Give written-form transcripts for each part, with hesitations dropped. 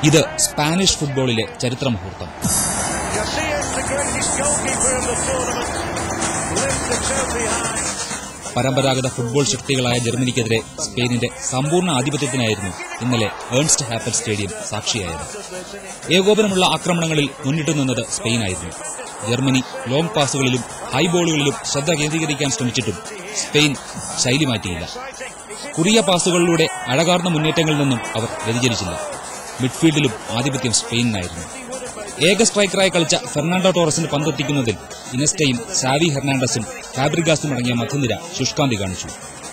ഇത് സ്പാനിഷ് ഫുട്ബോളിലെ ചരിത്ര മുഹൂർത്തം. പരമ്പരാഗത ഫുട്ബോൾ ശക്തികളായ ജർമ്മനിക്കെതിരെ സ്പെയിനിന്റെ സമ്പൂർണ്ണ ആധിപത്യത്തിനായിരുന്നു ഇന്നലെ ഏൺസ്റ്റ് ഹാപ്പൽ സ്റ്റേഡിയം സാക്ഷിയായത്. ഏകോപനമുള്ള ആക്രമണങ്ങളിൽ മുന്നിട്ടു നിന്നത് സ്പെയിനായിരുന്നു. ജർമ്മനി ലോങ് പാസുകളിലും ഹൈ ബോളുകളിലും ശ്രദ്ധ കേന്ദ്രീകരിക്കാൻ ശ്രമിച്ചിട്ടും സ്പെയിൻ ശൈലി മാറ്റിയില്ല. കുറിയ പാസുകളിലൂടെ അഴകാർന്ന മുന്നേറ്റങ്ങളിൽ നിന്നും അവർ വ്യതിചലിച്ചില്ല. മിഡ്ഫീൽഡിലും ആധിപത്യം സ്പെയിനിനായിരുന്നു. ഏക സ്ട്രൈക്കറായി കളിച്ച ഫെർണാണ്ടോ ടോറസിന് പന്തെത്തിക്കുന്നതിൽ ഇനസ്റ്റയും സാവി ഹെർണാണ്ടസും ഫാബ്രിഗാസും അടങ്ങിയ മധ്യനിര ശുഷ്കാന്തി കാണിച്ചു.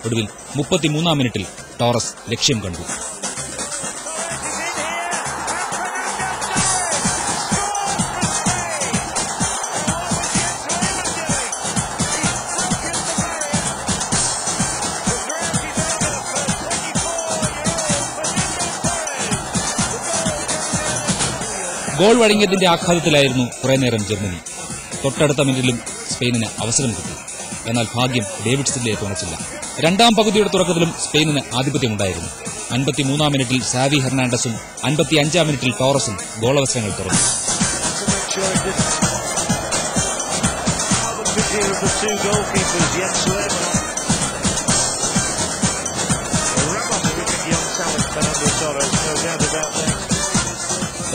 ഒടുവിൽ 33-ാം മിനിറ്റിൽ ടോറസ് ലക്ഷ്യം കണ്ടു. ഗോൾ വഴങ്ങിയതിന്റെ ആഘാതത്തിലായിരുന്നു കുറെ നേരം ജർമ്മനി. തൊട്ടടുത്ത മിനിറ്റിലും സ്പെയിനിന് അവസരം കിട്ടി. എന്നാൽ ഭാഗ്യം ഡേവിഡ് സില്ലയെ തുണച്ചില്ല. രണ്ടാം പകുതിയുടെ തുടക്കത്തിലും സ്പെയിനിന് ആധിപത്യമുണ്ടായിരുന്നു. 53-ാം മിനിറ്റിൽ സാവി ഹെർണാണ്ടസും 55-ാം മിനിറ്റിൽ ടോറസും ഗോളവസരങ്ങൾ തുറന്നു.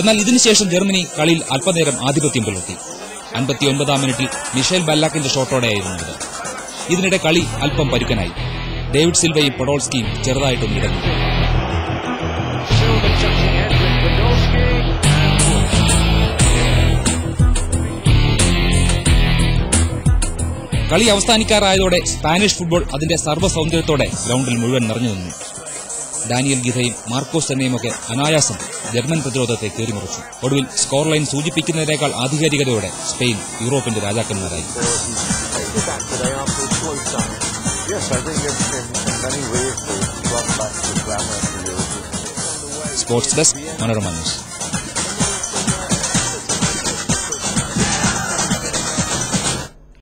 എന്നാൽ ഇതിനുശേഷം ജർമ്മനി കളിയിൽ അല്പനേരം ആധിപത്യം പുലർത്തി. 59-ാം മിനിറ്റിൽ മിഷേൽ ബല്ലാക്കിന്റെ ഷോട്ടോടെയായിരുന്നു ഇത്. ഇതിനിടെ കളി അല്പം പരുക്കനായി. ഡേവിഡ് സിൽവയും പൊഡോൾസ്കിയും ചെറുതായിട്ടും ഇടഞ്ഞു. കളി അവസാനിക്കാറായതോടെ സ്പാനിഷ് ഫുട്ബോൾ അതിന്റെ സർവ്വസൗന്ദര്യത്തോടെ ഗ്രൗണ്ടിൽ മുഴുവൻ നിറഞ്ഞു നിന്നു. ഡാനിയൽ ഗിഥയും മാർക്കോസ് സെന്നയുമൊക്കെ അനായാസം ജർമ്മൻ പ്രതിരോധത്തെ കീറിമുറിച്ചു. ഒടുവിൽ സ്കോർ ലൈൻ സൂചിപ്പിക്കുന്നതിനേക്കാൾ ആധികാരികതയോടെ സ്പെയിൻ യൂറോപ്പിന്റെ രാജാക്കന്മാരായി. Sports desk, Manorama news.